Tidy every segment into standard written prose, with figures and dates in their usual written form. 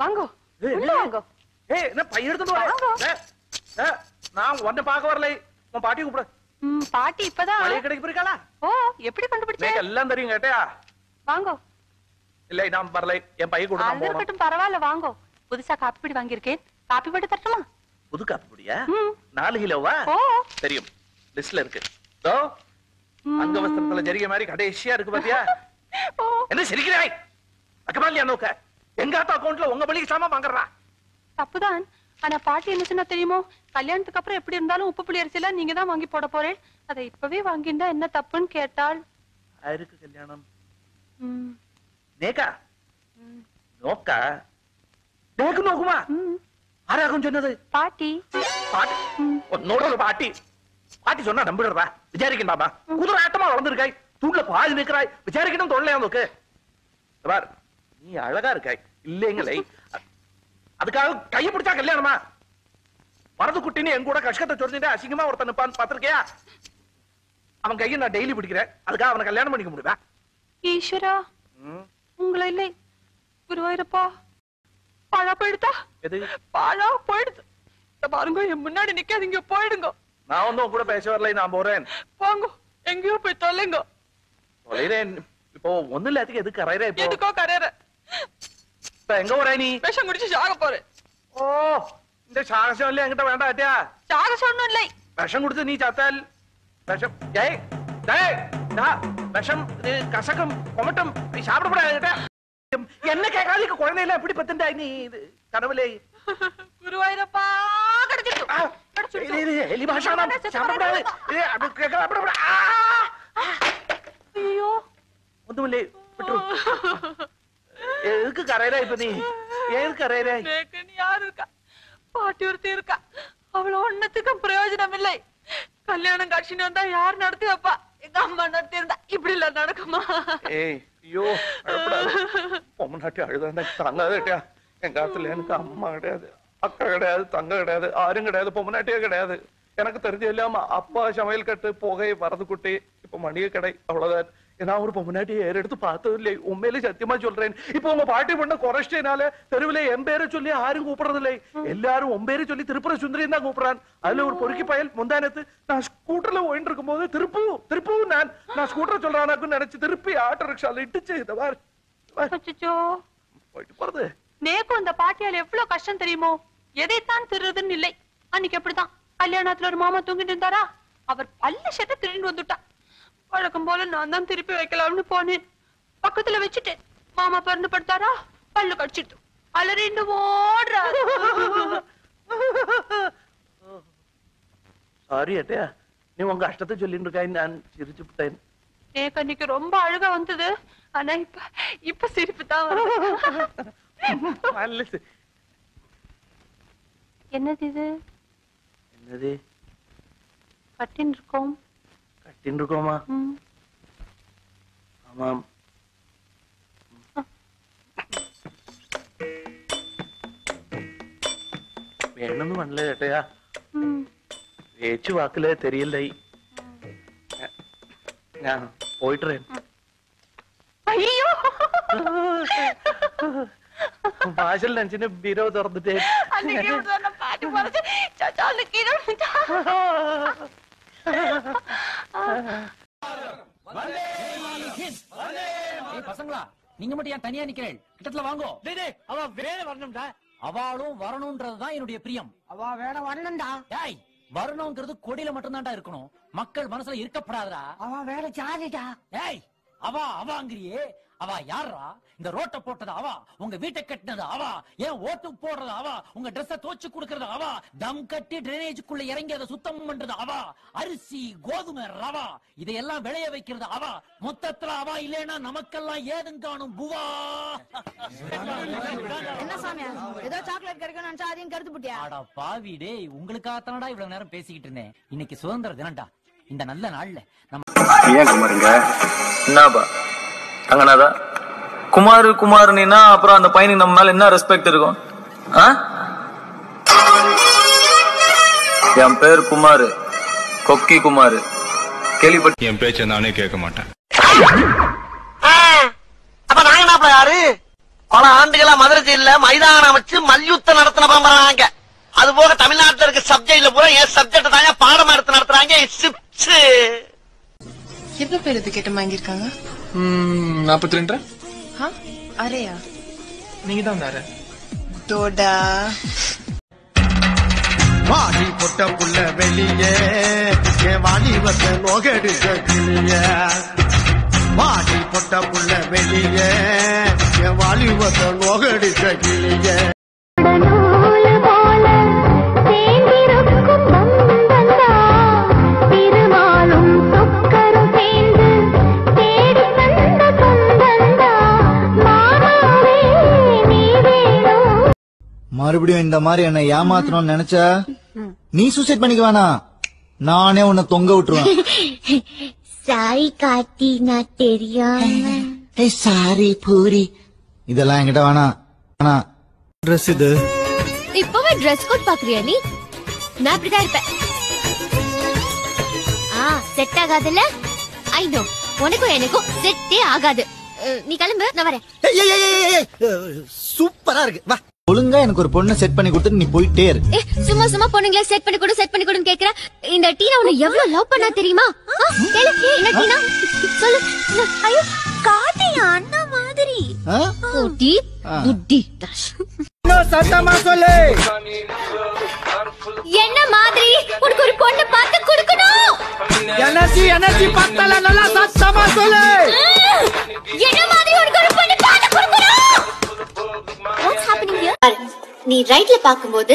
வாங்கோ உள்ள வாங்கோ. ஏய் என்ன பை எடுத்துட்டு வா. நான் உன்னை பார்க்க வரலை. உன் பாட்டி கூப்பிடு. பாட்டி இப்பதான் மளிகை கடைக்கு போயிருக்காளா? ஓ எப்படி கண்டுபிடிச்சே? எனக்கு எல்லாம் தெரியும் கேட்டியா? வாங்கோ. இல்ல நான் வரலை. என் பை கொடு நான் போறேன். இருக்கட்டும் பரவாயில்ல வாங்கோ. புதுசா காப்பி பொடி வாங்கியிருக்கேன். காப்பி போட்டு தரட்டுமா? புது காப்பி பொடியா? 4 கிலோவா? தெரியும். லிஸ்ட்ல இருக்கு. தோ அங்கவஸ்திரத்துல ஜரிகை மாதிரி கடைசியா இருக்கு பாத்தியா? என்ன சிரிக்கிறாய்? அக்கமாலியா நோக்க. எங்க அக்கவுண்ட்ல உங்க பள்ளிக்கு சாமா வாங்குறா. தப்புதான். ஆனா பாட்டி என்ன சொன்னா தெரியுமோ? கல்யாணத்துக்கு அப்புறம் எப்படி இருந்தாலும் உப்பு புளி அரிசி எல்லாம் நீங்க தான் வாங்கி போட போறேன். அதை இப்பவே வாங்கிண்டா என்ன தப்புன்னு கேட்டாள். யாருக்கு கல்யாணம்? நேக்கா நோக்கா நேக்கு நோக்குமா? ஆராகும் சொன்னது பாட்டி. பாட்டி உன்னோட ஒரு பாட்டி. பாட்டி சொன்னா நம்பிடுறா? விசாரிக்கண்டாமா? குதிரை ஆட்டமா வளர்ந்துருக்காய். தூண்ல பாதி நிற்கிறாய். விசாரிக்கணும் தொல்லையா நோக்கு. பார் நீ அழகா இருக்காய். இல்லைங்களே அதுக்காக கையை பிடிச்சா கல்யாணமா? வரது குட்டின்னு என் கூட கஷ்டத்தை சொல்லிட்டு அசிங்கமா ஒருத்தன் நிப்பான்னு பாத்திருக்கியா? அவன் கையை நான் டெய்லி பிடிக்கிறேன். அதுக்காக அவனை கல்யாணம் பண்ணிக்க முடியுமா? ஈஸ்வரா உங்களை இல்லை குருவாயிரப்பா. பாழா போயிடுதா? எது பாழா போயிடுது? பாருங்க என் முன்னாடி நிக்காதீங்க, போயிடுங்க. நான் ஒன்னும் கூட பேச வரலை. நான் போறேன். போங்க எங்கேயோ போய் தொலைங்க. தொலைறேன். இப்போ ஒண்ணு இல்லாததுக்கு எதுக்கு கரையற? இப்போ எதுக்கோ கரையற. எங்க போற நீ? விஷம் குடிச்சு சாக போறேன். ஓ இந்த சாகசம் இல்ல என்கிட்ட வேண்டாம் ஆட்டியா? சாகசம் ஒண்ணும் இல்லை. விஷம் குடிச்சு நீ சாத்தால் விஷம் ஏய் டேய் விஷம் கசகம் கொமட்டம் சாப்பிடக்கூடாது. என்ன கேட்காதீங்க. குழந்தையில எப்படி பத்துண்டா நீ? இது கனவுலே குருவாயிரப்பா கிடைச்சிட்டு எலி பாஷா சாப்பிடக்கூடாது. ஐயோ ஒண்ணுமில்லை விட்டுரு. எதுக்கு கரையறா இப்ப நீ? ஏன் கரையறா? யாரு இருக்கா? பாட்டி ஒருத்தி இருக்கா. அவ்வளவு ஒன்னத்துக்கும் பிரயோஜனம் இல்லை. கல்யாணம் காட்சின்னு வந்தா யார் நடத்தி வைப்பா? எங்க அம்மா நடத்தி இருந்தா இப்படி இல்ல நடக்குமா? ஏய் ஐயோ அழப்படாது. பொம்மநாட்டி அழுதாண்டா தாங்காதேட்டியா. எங்க காலத்துல எனக்கு அம்மா கிடையாது, அக்கா கிடையாது, தங்க கிடையாது, யாரும் கிடையாது, பொம்மநாட்டியே கிடையாது. எனக்கு தெரிஞ்ச இல்லாம அப்பா சமையல் கட்டு புகை வரது குட்டி இப்ப மளிகை கடை அவ்வளவுதான். நான் ஒரு பொம்மநாட்டியை ஏறெடுத்து பார்த்தது இல்லை. உண்மையிலே சத்தியமா சொல்றேன். இப்ப உங்க பாட்டி பண்ண குறைச்சிட்டனால தெருவில என் பேரை சொல்லி யாரும் கூப்பிடுறது இல்லை. எல்லாரும் உன் பேரை சொல்லி திருப்புர சுந்தரியும் தான் கூப்பிடுறான். அதுல ஒரு பொறுக்கி பயல் முந்தானத்து நான் ஸ்கூட்டர்ல போயிட்டு இருக்கும் போது திருப்பவும் நான் ஸ்கூட்டர் சொல்றானாக்குன்னு நினைச்சு திருப்பி ஆட்டோ ரிக்ஷால இட்டுச்சு. இந்த மாதிரி போயிட்டு போறது. நேக்கும் அந்த பாட்டியால எவ்வளவு கஷ்டம் தெரியுமோ? எதைத்தான் திருறதுன்னு இல்லை. அன்னைக்கு எப்படிதான் கல்யாணத்துல ஒரு மாமா தூங்கிட்டு இருந்தாரா, அவர் பல்ல சட்டை திருண்டு வந்துட்டா. வழக்கம் போல நான் தான் திருப்பி வைக்கலாம்னு போனேன். பக்கத்துல வச்சுட்டேன். மாமா பிறந்து படுத்தாரா, பல்லு கடிச்சிட்டு அலறிண்டு ஓடுறாரு. சாரி அட்டையா, நீ உங்க கஷ்டத்தை சொல்லிட்டு இருக்காய். நான் சிரிச்சு விட்டேன். எனக்கு அன்னைக்கு ரொம்ப அழுக வந்தது. ஆனா இப்ப சிரிப்பு தான் வருது. என்னது இது? என்னது? கட்டின் இருக்கோம். கட்டின் இருக்கோமா? ஆமாம். வேணும்னு பண்ணல கேட்டையா. பேச்சு வாக்குல தெரியலை. நான் போயிட்டுறேன். ஐயோ பாஷல் நினைச்சுன்னு பீரோ திறந்துட்டேன். பசங்களா நீங்க மட்டும் ஏன் தனியா நிக்கிறேன்? கிட்டத்துல வாங்கோ. அவ வேற வரணும்டா. அவளும் வரணும்ன்றதுதான் என்னுடைய பிரியம். அவ வேற வரணும்டா. டேய் வரணும்ங்கிறது கொடியில மட்டும்தான்டா இருக்கணும். மக்கள் மனசுல இருக்கப்படாதா. அவ வேற ஜாதிடா. டேய் அவாங்கிறியே, அவ யாரா? இந்த ரோட்டை போட்டது அவா, உங்க வீட்டை கட்டினது அவா, ஏன் ஓட்டு போடுறது அவா, உங்க ட்ரெஸ்ஸ தோச்சு கொடுக்கறது அவா, தம் கட்டி டிரைனேஜுக்குள்ள இறங்கி அதை சுத்தம் பண்றது அவா, அரிசி கோதுமை ரவா இதையெல்லாம் விளைய வைக்கிறது அவா. மொத்தத்துல அவா இல்லைன்னா நமக்கெல்லாம் ஏதும் காணும் புவா. என்ன சாமியா ஏதோ சாக்லேட் கிடைக்கும் நினைச்சா அதையும் கருத்து புட்டியா? அடா பாவி டேய், உங்களுக்காகத்தானடா இவ்வளவு நேரம் பேசிக்கிட்டு இருந்தேன். இன்னைக்கு சுதந்திர தினம்டா. இந்த நல்ல நாள்ல நம்ம ஏன் குமாருங்க என்னப்பா அங்கனாதா குமார் நீனா அப்புறம் அந்த பையனுக்கு நம்ம மேல என்ன ரெஸ்பெக்ட் இருக்கும்? என் பேர் குமார், கொக்கி குமார். கேள்விப்பட்ட என் பேச்ச நானே கேட்க மாட்டேன். அப்ப நாங்க யாரு? பல ஆண்டுகளா மதுரை கோயில்ல மைதானம் வச்சு மல்யுத்தம் நடத்தின பரம்பராங்க. அது போக தமிழ்நாட்டுல இருக்க சப்ஜெக்ட்ல பூரா என் சப்ஜெக்ட் தாங்க பாடமா எடுத்து நடத்துறாங்க. எவ்வளவு பேர் இது கேட்டு வாங்கிருக்காங்க? 42. அரையா? நீங்க தான் அரை. தோடா வாடி பொட்ட புள்ள வெளியே வாடி வந்த நோகடிச்ச கிளியே. வாடி பொட்ட புள்ள வெளியே வாடி வந்த நோகடிச்ச கிளியே. மறுபடியும் இந்த மாதிரி என்ன ஏமாத்தணும்னு நினைச்சா நீ சூசைட் பண்ணிக்க வேணாம், நானே உன்னை தொங்க விட்டுருவேன். சாரி காட்டி நான் தெரியாம. சாரி பூரி இதெல்லாம் என்கிட்ட வேணாம். ட்ரெஸ் இது இப்பவே ட்ரெஸ் கோட் பாக்குறியா நீ? நான் அப்படிதான் இருப்பேன். செட் ஆகாதுல்ல? ஐ நோ, உனக்கும் எனக்கும் செட்டே ஆகாது. நீ கிளம்பு, நான் வரேன். சூப்பரா இருக்கு, வா. ஒழுங்கா எனக்கு ஒரு பொண்ணை செட் பண்ணி கொடுத்துட்டு நீ போயிட்டே இரு. சும்மா சும்மா பொண்ணுங்களே செட் பண்ணி கொடுன்னு கேக்குற. இந்த டீனா உன்னை எவ்வளவு லவ் பண்ணா தெரியுமா? என்ன டீனா சொல்லு. ஐயோ காட்டியா அண்ணா மாதிரி. குட்டி புட்டி சத்தமா சொல்லு. என்ன மாதிரி உனக்கு ஒரு பொண்ணு பார்த்து கொடுக்கணும். எனர்ஜி பத்தல, நல்லா சத்தமா சொல்லு. என்ன மாதிரி உனக்கு ஒரு பொண்ணு பார்த்து கொடுக்கணும். What's happening here? நீ ரைட்ல பாக்கும்போது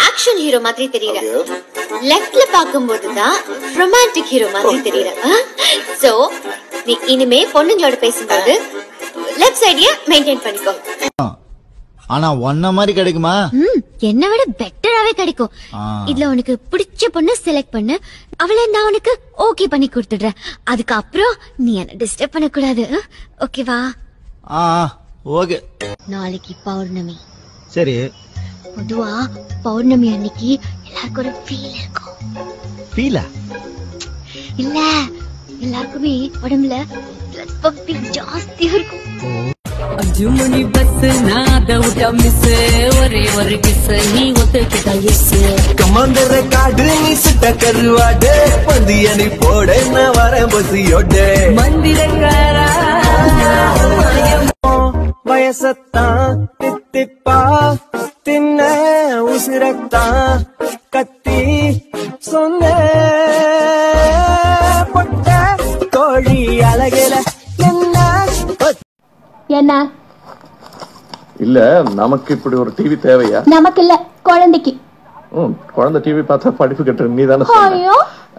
ஆக்ஷன் ஹீரோ மாதிரி தெரியற, லெஃப்ட்ல பாக்கும்போது தான் ரொமான்டிக் ஹீரோ மாதிரி தெரியற. சோ நீ இனிமே பொண்ணுங்களோட பேசும்போது லெஃப்ட் சைடிய மெயின்டைன் பண்ணிக்கோ. ஆனா ஒன்ன மாதிரி கிடைக்குமா? என்ன விட பெட்டராவே கிடைக்கும். இதுல உனக்கு பிடிச்ச பொண்ணு செலக்ட் பண்ணு, அவளை நான் உனக்கு ஓகே பண்ணி கொடுத்துடுறேன். அதுக்கு அப்புறம் நீ என்ன டிஸ்டர்ப் பண்ண கூடாது, ஓகேவா? ஓகே. நாளைக்கு பௌர்ணமி. சரி. பொதுவா பௌர்ணமி அன்னைக்கு எல்லாருக்கும் ஒரு ஃபீல் இருக்கும். ஃபீலா? இல்ல, எல்லாருக்குமே உடம்புல பிளட் பம்பிங் ஜாஸ்தியா இருக்கும். 5 மணி பஸ் நான் தவுட்டா மிஸ், ஒரே ஒரு கிஸ் நீ ஒத்துக்கிட்ட எஸ். கமாண்டர காடு நீ சுட்ட கருவாடு, பந்தியனை போட நான் வரேன் பசியோட. மந்திரக்காரா வயசத்தான் தித்திப்பா தின்ன உசிரத்தான் கத்தி சொன்ன பொட்ட கோழி அழகில என்ன இல்ல நமக்கு இப்படி ஒரு டிவி தேவையா? நமக்கு இல்ல, குழந்தைக்கு. குழந்தை டிவி பார்த்தா படிப்பு கட்டுற நீ தானே. ஐயோ,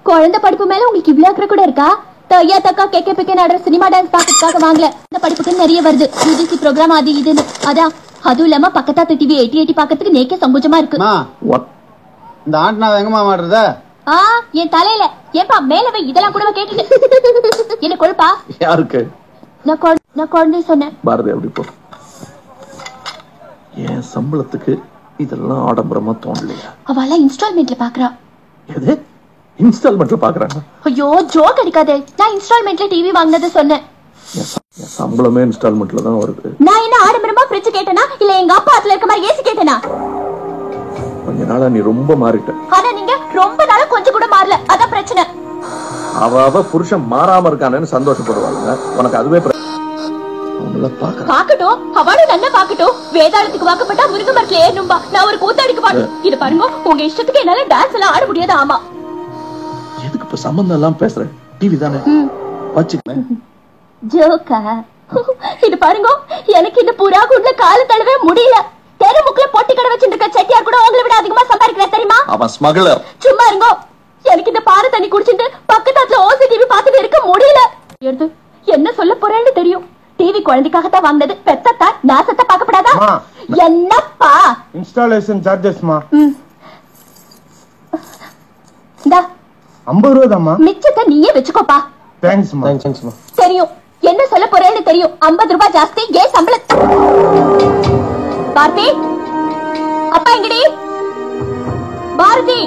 குழந்தை படிப்பு மேல உங்களுக்கு இவ்வளவு அக்கறை கூட இருக்கா? தையா தக்கா கேக்க பிக்க நடுற சினிமா டான்ஸ் பாக்கிறதுக்காக வாங்கல. இந்த படிப்புக்கு நிறைய வருது, யூஜிசி ப்ரோக்ராம் அது இதுன்னு. அதான் அதுவும் இல்லாம பக்கத்தாத்து டிவி 80 பாக்கிறதுக்கு நேக்கே சங்கோஜமா இருக்கு. இந்த ஆண்டனா எங்கமா மாடுறத? என் தலையில. ஏப்பா மேல போய் இதெல்லாம் கூட கேட்டுட்டு என்ன கொழுப்பா? யாருக்கு? நான் குழந்தை சொன்னேன். பாரதி அப்படி போ. என் சம்பளத்துக்கு இதெல்லாம் ஆடம்பரமா தோணலையா? அவளா இன்ஸ்டால்மெண்ட்ல பாக்குறா. எது இன்ஸ்டால்மெண்ட்ல பாக்குறாங்க? ஐயோ ஜோக் அடிக்காதே, நான் இன்ஸ்டால்மெண்ட்ல டிவி வாங்குனது சொன்னேன். என் சம்பளமே இன்ஸ்டால்மெண்ட்ல தான் வருது. நான் என்ன ஆடம்பரமா ஃப்ரிட்ஜ் கேட்டேனா இல்ல எங்க அப்பா அதுல இருக்க மாதிரி ஏசி கேட்டேனா? கொஞ்ச நாளா நீ ரொம்ப மாறிட்ட. ஆனா நீங்க ரொம்ப நாளா கொஞ்சம் கூட மாறல, அதான் பிரச்சனை. அவ புருஷன் மாறாம இருக்கானேன்னு சந்தோஷப்படுவாங்க, உனக்கு அதுவே பாக்கட்டும். அவளும் நல்லா பாக்கட்டும். வேதாளத்துக்கு வாக்கப்பட்டா முருங்க மரத்துல ஏறணும்பா. நான் ஒரு கூத்தாடிக்கு பாட்டு. இது பாருங்க, உங்க இஷ்டத்துக்கு என்னால டான்ஸ் எல்லாம் ஆட முடியாது. ஆமா, எதுக்கு இப்ப சம்பந்தம் எல்லாம் பேசுறேன்? டிவி தானே வச்சுக்க. ஜோக்கா? இது பாருங்க, எனக்கு இந்த புறா கூண்டுல கால தடவே முடியல. தெருமுக்குல பொட்டி கடை வச்சுட்டு இருக்க செட்டியார் கூட உங்களை விட அதிகமா சம்பாதிக்கிற தெரியுமா? அவன் ஸ்மக்லர். சும்மா இருங்க. எனக்கு இந்த பாறை தண்ணி குடிச்சிட்டு பக்கத்துல ஓசி டிவி பார்த்துட்டு இருக்க முடியல. என்ன சொல்ல போறேன்னு தெரியும். டிவி குழந்தைக்காகத்தான் வாங்கினது, பெத்தத்தா நாசத்தை பார்க்கப்படாதா? என்னப்பா இன்ஸ்டாலேஷன் சார்ஜஸ்மா? இந்தா 50 ரூபா தான்மா. மிச்சத்தை நீயே வச்சுக்கோப்பா. தேங்க்ஸ்மா. தெரியும் என்ன சொல்ல போறேன்னு தெரியும். 50 ரூபாய் ஜாஸ்தி ஏன் சம்பளம்? பாரதி அப்பா எங்கடி? பாரதி